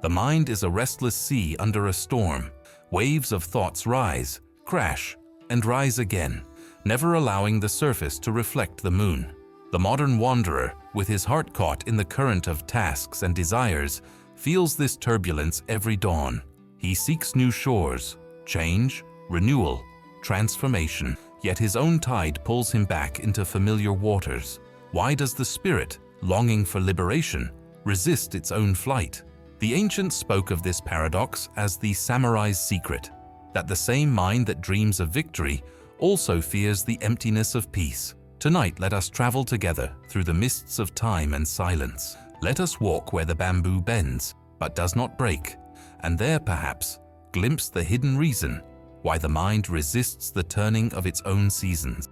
The mind is a restless sea under a storm. Waves of thoughts rise, crash, and rise again, never allowing the surface to reflect the moon. The modern wanderer, with his heart caught in the current of tasks and desires, feels this turbulence every dawn. He seeks new shores, change, renewal, transformation, yet his own tide pulls him back into familiar waters. Why does the spirit, longing for liberation, resist its own flight? The ancients spoke of this paradox as the samurai's secret, that the same mind that dreams of victory also fears the emptiness of peace. Tonight, let us travel together through the mists of time and silence. Let us walk where the bamboo bends, but does not break, and there, perhaps, glimpse the hidden reason why the mind resists the turning of its own seasons.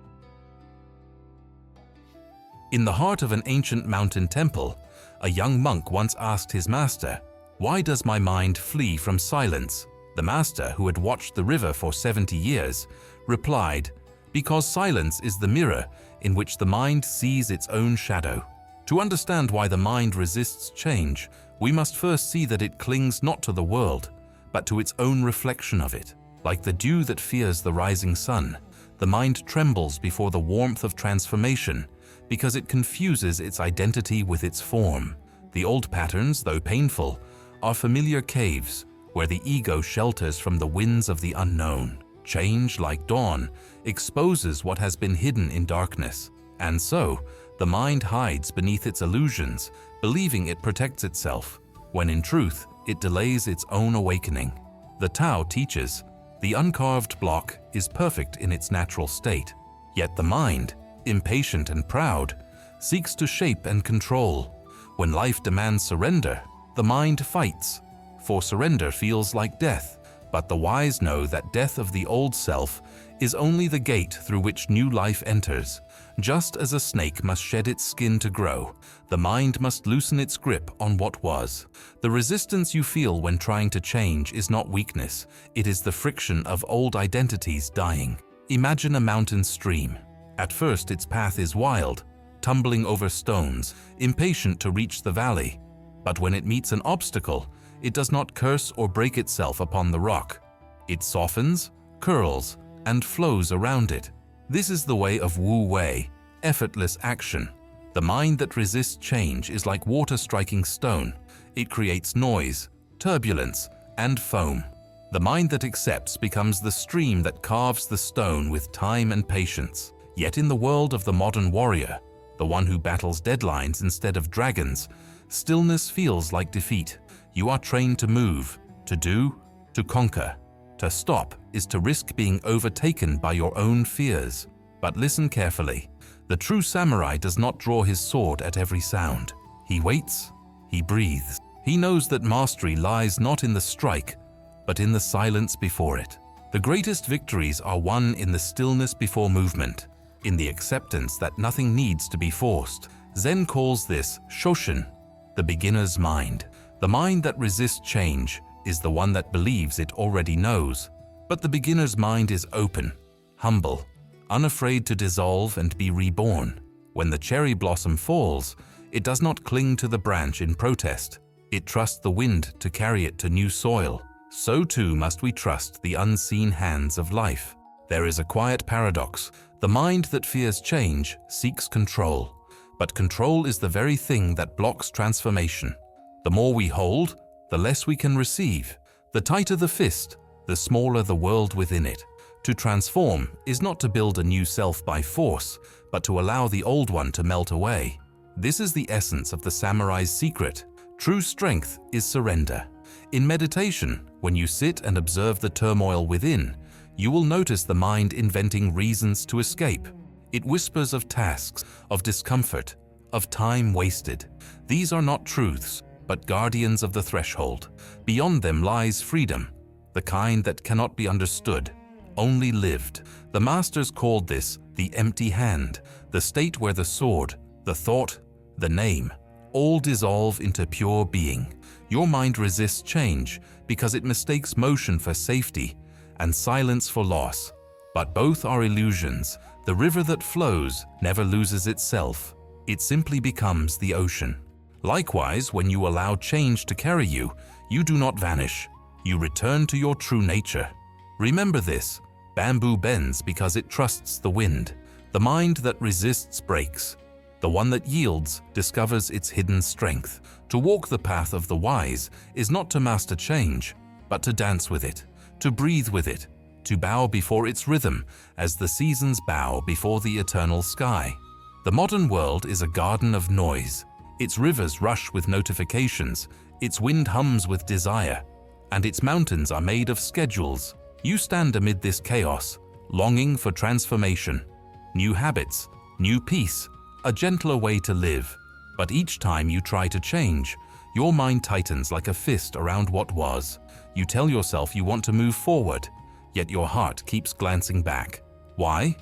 In the heart of an ancient mountain temple, a young monk once asked his master, "Why does my mind flee from silence?" The master, who had watched the river for 70 years, replied, "Because silence is the mirror in which the mind sees its own shadow." To understand why the mind resists change, we must first see that it clings not to the world, but to its own reflection of it. Like the dew that fears the rising sun, the mind trembles before the warmth of transformation because it confuses its identity with its form. The old patterns, though painful, are familiar caves where the ego shelters from the winds of the unknown. Change, like dawn, exposes what has been hidden in darkness, and so the mind hides beneath its illusions, believing it protects itself, when in truth it delays its own awakening. The Tao teaches, the uncarved block is perfect in its natural state, yet the mind, impatient and proud, seeks to shape and control. When life demands surrender, the mind fights, for surrender feels like death. But the wise know that death of the old self is only the gate through which new life enters. Just as a snake must shed its skin to grow, the mind must loosen its grip on what was. The resistance you feel when trying to change is not weakness, it is the friction of old identities dying. Imagine a mountain stream. At first its path is wild, tumbling over stones, impatient to reach the valley. But when it meets an obstacle, it does not curse or break itself upon the rock. It softens, curls, and flows around it. This is the way of Wu Wei, effortless action. The mind that resists change is like water striking stone. It creates noise, turbulence, and foam. The mind that accepts becomes the stream that carves the stone with time and patience. Yet in the world of the modern warrior, the one who battles deadlines instead of dragons, stillness feels like defeat. You are trained to move, to do, to conquer. To stop is to risk being overtaken by your own fears. But listen carefully. The true samurai does not draw his sword at every sound. He waits, he breathes. He knows that mastery lies not in the strike, but in the silence before it. The greatest victories are won in the stillness before movement, in the acceptance that nothing needs to be forced. Zen calls this Shoshin, the beginner's mind. The mind that resists change is the one that believes it already knows. But the beginner's mind is open, humble, unafraid to dissolve and be reborn. When the cherry blossom falls, it does not cling to the branch in protest. It trusts the wind to carry it to new soil. So too must we trust the unseen hands of life. There is a quiet paradox. The mind that fears change seeks control, but control is the very thing that blocks transformation. The more we hold, the less we can receive. The tighter the fist, the smaller the world within it. To transform is not to build a new self by force, but to allow the old one to melt away. This is the essence of the samurai's secret. True strength is surrender. In meditation, when you sit and observe the turmoil within, you will notice the mind inventing reasons to escape. It whispers of tasks, of discomfort, of time wasted. These are not truths, but guardians of the threshold. Beyond them lies freedom, the kind that cannot be understood, only lived. The masters called this the empty hand, the state where the sword, the thought, the name, all dissolve into pure being. Your mind resists change because it mistakes motion for safety and silence for loss. But both are illusions. The river that flows never loses itself. It simply becomes the ocean. Likewise, when you allow change to carry you, You do not vanish. You return to your true nature. Remember this: bamboo bends because it trusts the wind. The mind that resists breaks. The one that yields discovers its hidden strength. To walk the path of the wise is not to master change, but to dance with it, to breathe with it, to bow before its rhythm as the seasons bow before the eternal sky. The modern world is a garden of noise. Its rivers rush with notifications, its wind hums with desire, and its mountains are made of schedules. You stand amid this chaos, longing for transformation, new habits, new peace, a gentler way to live. But each time you try to change, your mind tightens like a fist around what was. You tell yourself you want to move forward, yet your heart keeps glancing back. Why?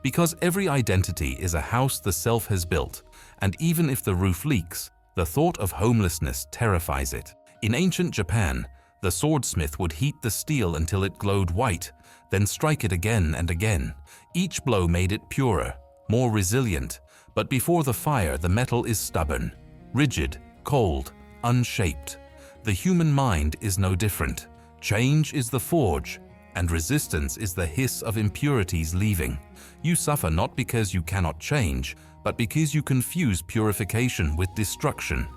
Because every identity is a house the self has built, and even if the roof leaks, the thought of homelessness terrifies it. In ancient Japan, the swordsmith would heat the steel until it glowed white, then strike it again and again. Each blow made it purer, more resilient, but before the fire the metal is stubborn, rigid, cold, unshaped. The human mind is no different. Change is the forge, and resistance is the hiss of impurities leaving. You suffer not because you cannot change, but because you confuse purification with destruction.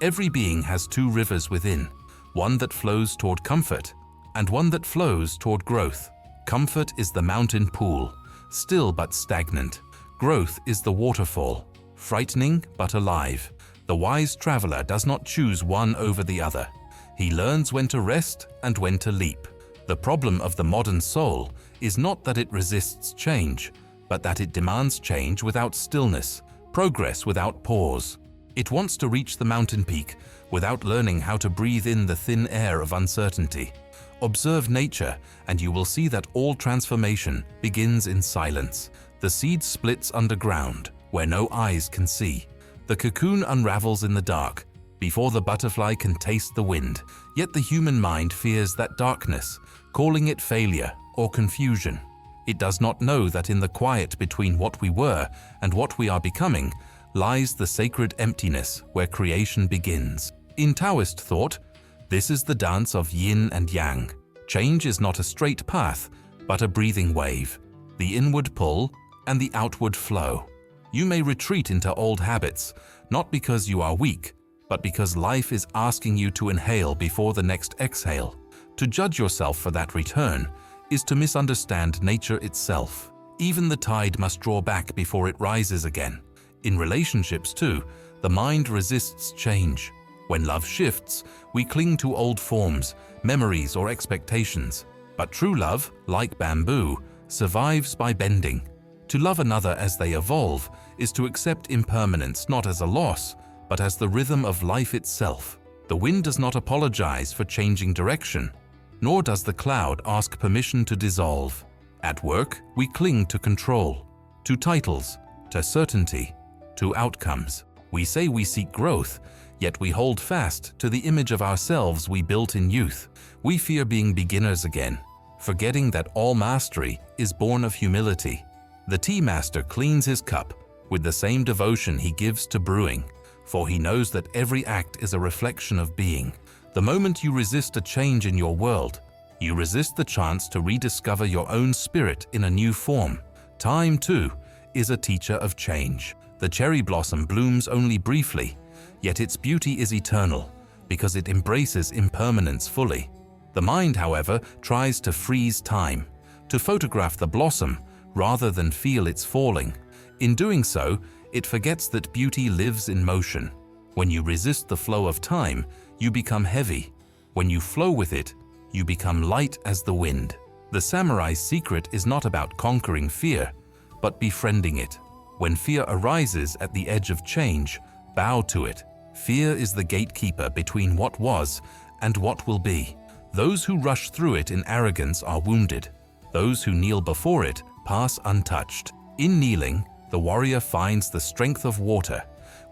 Every being has two rivers within, one that flows toward comfort and one that flows toward growth. Comfort is the mountain pool, still but stagnant. Growth is the waterfall, frightening but alive. The wise traveler does not choose one over the other. He learns when to rest and when to leap. The problem of the modern soul is not that it resists change, but that it demands change without stillness, progress without pause. It wants to reach the mountain peak without learning how to breathe in the thin air of uncertainty. Observe nature, and you will see that all transformation begins in silence. The seed splits underground, where no eyes can see. The cocoon unravels in the dark, before the butterfly can taste the wind. Yet the human mind fears that darkness, calling it failure or confusion. It does not know that in the quiet between what we were and what we are becoming lies the sacred emptiness where creation begins. In Taoist thought, this is the dance of yin and yang. Change is not a straight path, but a breathing wave, the inward pull and the outward flow. You may retreat into old habits, not because you are weak, but because life is asking you to inhale before the next exhale. To judge yourself for that return is to misunderstand nature itself. Even the tide must draw back before it rises again. In relationships too, the mind resists change. When love shifts, we cling to old forms, memories, or expectations. But true love, like bamboo, survives by bending. To love another as they evolve is to accept impermanence not as a loss, but as the rhythm of life itself. The wind does not apologize for changing direction, nor does the cloud ask permission to dissolve. At work, we cling to control, to titles, to certainty, to outcomes. We say we seek growth, yet we hold fast to the image of ourselves we built in youth. We fear being beginners again, forgetting that all mastery is born of humility. The tea master cleans his cup with the same devotion he gives to brewing, for he knows that every act is a reflection of being. The moment you resist a change in your world, you resist the chance to rediscover your own spirit in a new form. Time, too, is a teacher of change. The cherry blossom blooms only briefly, yet its beauty is eternal, because it embraces impermanence fully. The mind, however, tries to freeze time, to photograph the blossom rather than feel its falling. In doing so, it forgets that beauty lives in motion. When you resist the flow of time, you become heavy. When you flow with it, you become light as the wind. The samurai's secret is not about conquering fear, but befriending it. When fear arises at the edge of change, bow to it. Fear is the gatekeeper between what was and what will be. Those who rush through it in arrogance are wounded. Those who kneel before it pass untouched. In kneeling, the warrior finds the strength of water,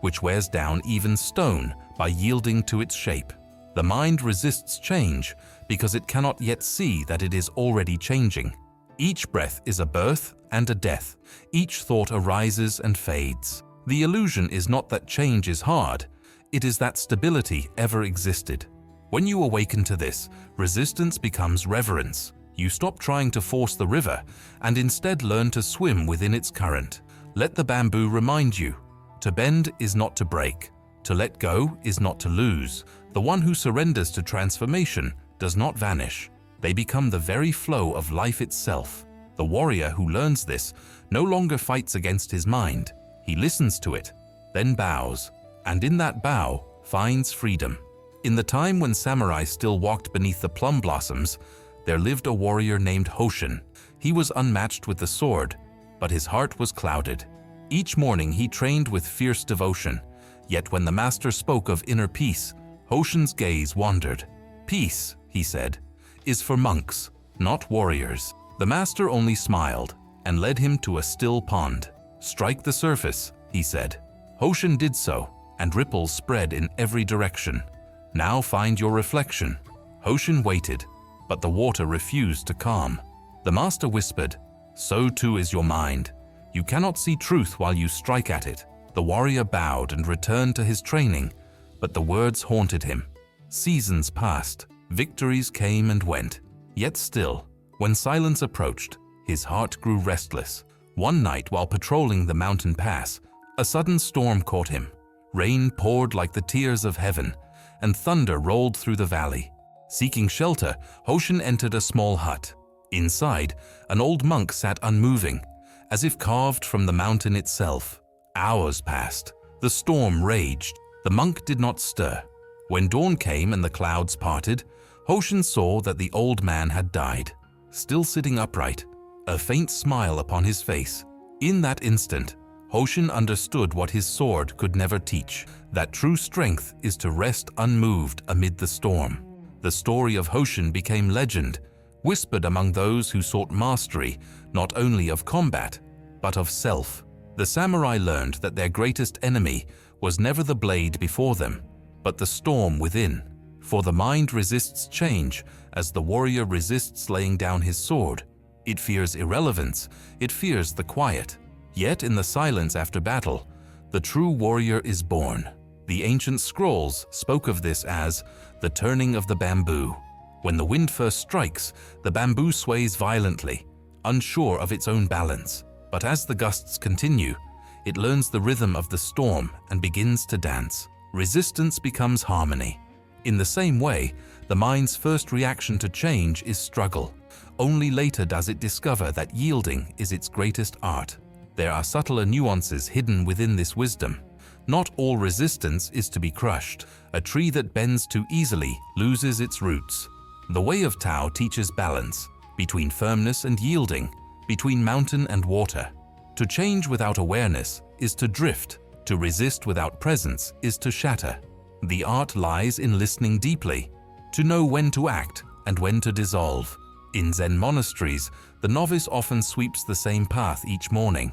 which wears down even stone by yielding to its shape. The mind resists change because it cannot yet see that it is already changing. Each breath is a birth and a death. Each thought arises and fades. The illusion is not that change is hard, it is that stability ever existed. When you awaken to this, resistance becomes reverence. You stop trying to force the river and instead learn to swim within its current. Let the bamboo remind you, to bend is not to break. To let go is not to lose. The one who surrenders to transformation does not vanish. They become the very flow of life itself. The warrior who learns this no longer fights against his mind. He listens to it, then bows, and in that bow finds freedom. In the time when samurai still walked beneath the plum blossoms, there lived a warrior named Shoshin. He was unmatched with the sword, but his heart was clouded. Each morning he trained with fierce devotion. Yet when the master spoke of inner peace, Shoshin's gaze wandered. "Peace," he said, "is for monks, not warriors." The master only smiled and led him to a still pond. "Strike the surface," he said. Shoshin did so, and ripples spread in every direction. "Now find your reflection." Shoshin waited, but the water refused to calm. The master whispered, "So too is your mind. You cannot see truth while you strike at it." The warrior bowed and returned to his training, but the words haunted him. Seasons passed, victories came and went. Yet still, when silence approached, his heart grew restless. One night while patrolling the mountain pass, a sudden storm caught him. Rain poured like the tears of heaven, and thunder rolled through the valley. Seeking shelter, Shoshin entered a small hut. Inside, an old monk sat unmoving, as if carved from the mountain itself. Hours passed. The storm raged. The monk did not stir. When dawn came and the clouds parted, Shoshin saw that the old man had died. Still sitting upright, a faint smile upon his face. In that instant, Shoshin understood what his sword could never teach, that true strength is to rest unmoved amid the storm. The story of Shoshin became legend, whispered among those who sought mastery not only of combat, but of self. The samurai learned that their greatest enemy was never the blade before them, but the storm within. For the mind resists change as the warrior resists laying down his sword. It fears irrelevance, it fears the quiet. Yet in the silence after battle, the true warrior is born. The ancient scrolls spoke of this as the turning of the bamboo. When the wind first strikes, the bamboo sways violently, unsure of its own balance. But as the gusts continue, it learns the rhythm of the storm and begins to dance. Resistance becomes harmony. In the same way, the mind's first reaction to change is struggle. Only later does it discover that yielding is its greatest art. There are subtler nuances hidden within this wisdom. Not all resistance is to be crushed. A tree that bends too easily loses its roots. The way of Tao teaches balance between firmness and yielding, between mountain and water. To change without awareness is to drift. To resist without presence is to shatter. The art lies in listening deeply, to know when to act and when to dissolve. In Zen monasteries, the novice often sweeps the same path each morning.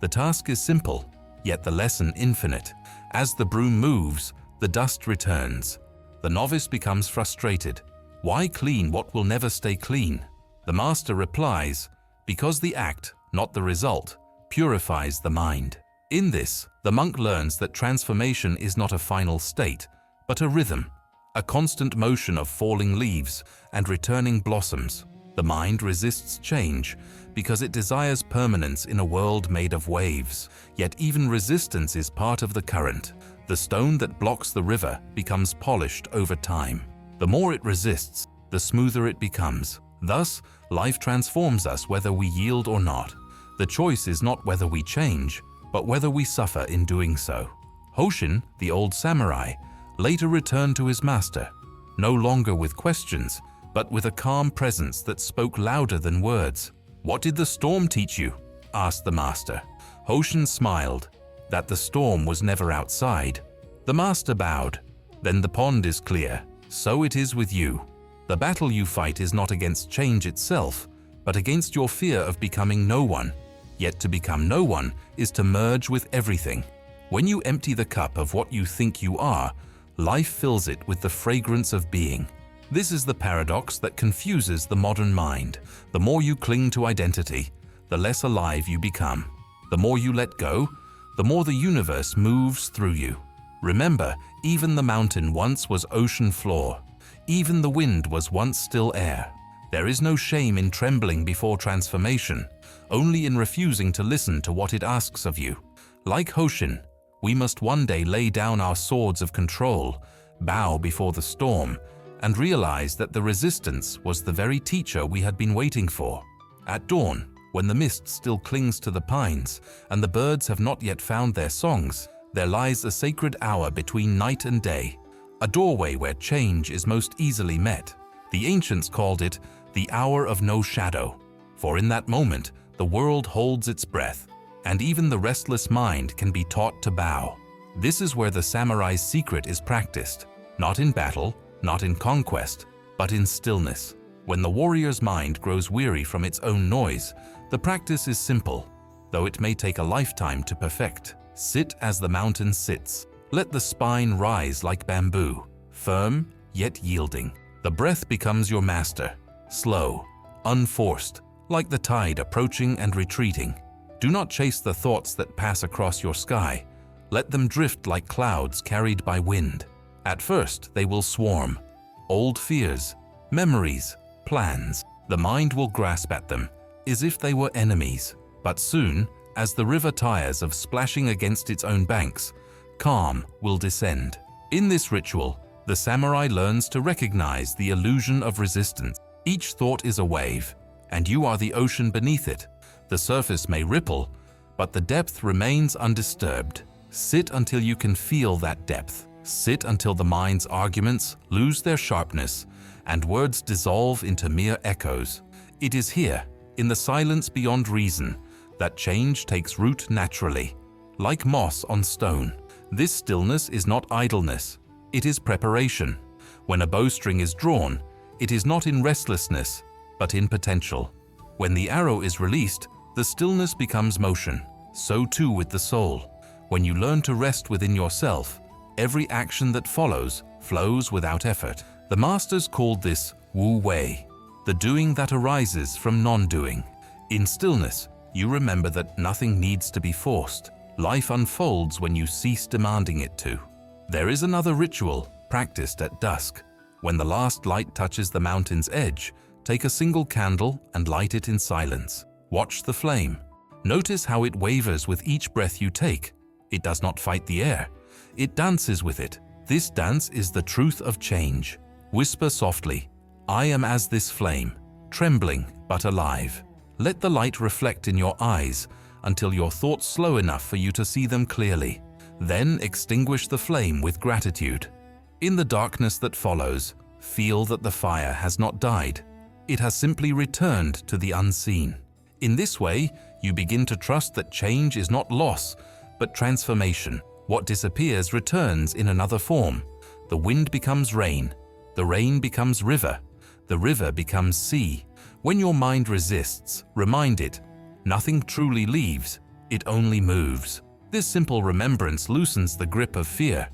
The task is simple, yet the lesson infinite. As the broom moves, the dust returns. The novice becomes frustrated. Why clean what will never stay clean? The master replies, because the act, not the result, purifies the mind. In this, the monk learns that transformation is not a final state, but a rhythm, a constant motion of falling leaves and returning blossoms. The mind resists change because it desires permanence in a world made of waves. Yet even resistance is part of the current. The stone that blocks the river becomes polished over time. The more it resists, the smoother it becomes. Thus, life transforms us whether we yield or not. The choice is not whether we change, but whether we suffer in doing so. Shoshin, the old samurai, later returned to his master, no longer with questions, but with a calm presence that spoke louder than words. "What did the storm teach you?" asked the master. Shoshin smiled, that the storm was never outside. The master bowed. "Then the pond is clear. So it is with you. The battle you fight is not against change itself, but against your fear of becoming no one. Yet to become no one is to merge with everything. When you empty the cup of what you think you are, life fills it with the fragrance of being. This is the paradox that confuses the modern mind. The more you cling to identity, the less alive you become. The more you let go, the more the universe moves through you. Remember, even the mountain once was ocean floor. Even the wind was once still air. There is no shame in trembling before transformation, only in refusing to listen to what it asks of you. Like Shoshin, we must one day lay down our swords of control, bow before the storm, and realize that the resistance was the very teacher we had been waiting for. At dawn, when the mist still clings to the pines and the birds have not yet found their songs, there lies a sacred hour between night and day, a doorway where change is most easily met. The ancients called it the hour of no shadow, for in that moment the world holds its breath, and even the restless mind can be taught to bow. This is where the samurai's secret is practiced, not in battle, not in conquest, but in stillness. When the warrior's mind grows weary from its own noise, the practice is simple, though it may take a lifetime to perfect. Sit as the mountain sits. Let the spine rise like bamboo, firm yet yielding. The breath becomes your master, slow, unforced, like the tide approaching and retreating. Do not chase the thoughts that pass across your sky. Let them drift like clouds carried by wind. At first, they will swarm. Old fears, memories, plans. The mind will grasp at them, as if they were enemies. But soon, as the river tires of splashing against its own banks, calm will descend. In this ritual, the samurai learns to recognize the illusion of resistance. Each thought is a wave, and you are the ocean beneath it. The surface may ripple, but the depth remains undisturbed. Sit until you can feel that depth. Sit until the mind's arguments lose their sharpness and words dissolve into mere echoes. It is here, in the silence beyond reason, that change takes root naturally, like moss on stone. This stillness is not idleness, it is preparation. When a bowstring is drawn, it is not in restlessness, but in potential. When the arrow is released, the stillness becomes motion. So too with the soul. When you learn to rest within yourself, every action that follows flows without effort. The masters called this Wu Wei, the doing that arises from non-doing. In stillness, you remember that nothing needs to be forced. Life unfolds when you cease demanding it to. There is another ritual practiced at dusk. When the last light touches the mountain's edge, take a single candle and light it in silence. Watch the flame. Notice how it wavers with each breath you take. It does not fight the air. It dances with it. This dance is the truth of change. Whisper softly, "I am as this flame, trembling but alive." Let the light reflect in your eyes until your thoughts slow enough for you to see them clearly. Then extinguish the flame with gratitude. In the darkness that follows, feel that the fire has not died. It has simply returned to the unseen. In this way, you begin to trust that change is not loss, but transformation. What disappears returns in another form. The wind becomes rain. The rain becomes river. The river becomes sea. When your mind resists, remind it, nothing truly leaves, it only moves. This simple remembrance loosens the grip of fear.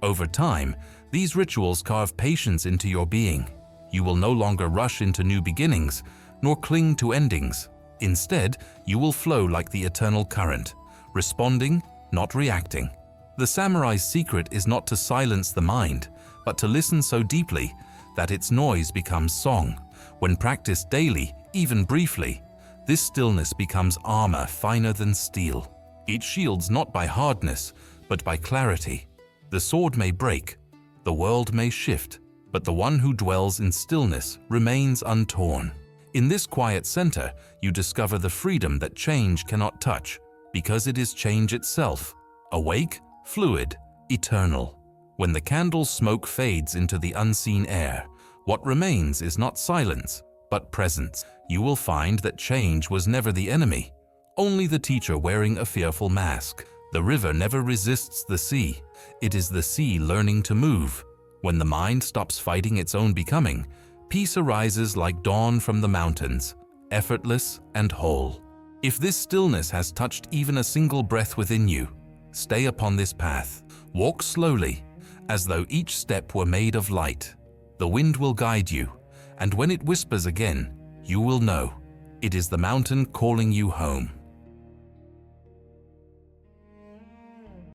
Over time, these rituals carve patience into your being. You will no longer rush into new beginnings, nor cling to endings. Instead, you will flow like the eternal current, responding, not reacting. The samurai's secret is not to silence the mind, but to listen so deeply that its noise becomes song. When practiced daily, even briefly, this stillness becomes armor finer than steel. It shields not by hardness, but by clarity. The sword may break, the world may shift, but the one who dwells in stillness remains untorn. In this quiet center, you discover the freedom that change cannot touch, because it is change itself, awake, fluid, eternal. When the candle's smoke fades into the unseen air, what remains is not silence, but presence. You will find that change was never the enemy, only the teacher wearing a fearful mask. The river never resists the sea. It is the sea learning to move. When the mind stops fighting its own becoming, peace arises like dawn from the mountains, effortless and whole. If this stillness has touched even a single breath within you, stay upon this path. Walk slowly, as though each step were made of light. The wind will guide you, and when it whispers again, you will know it is the mountain calling you home.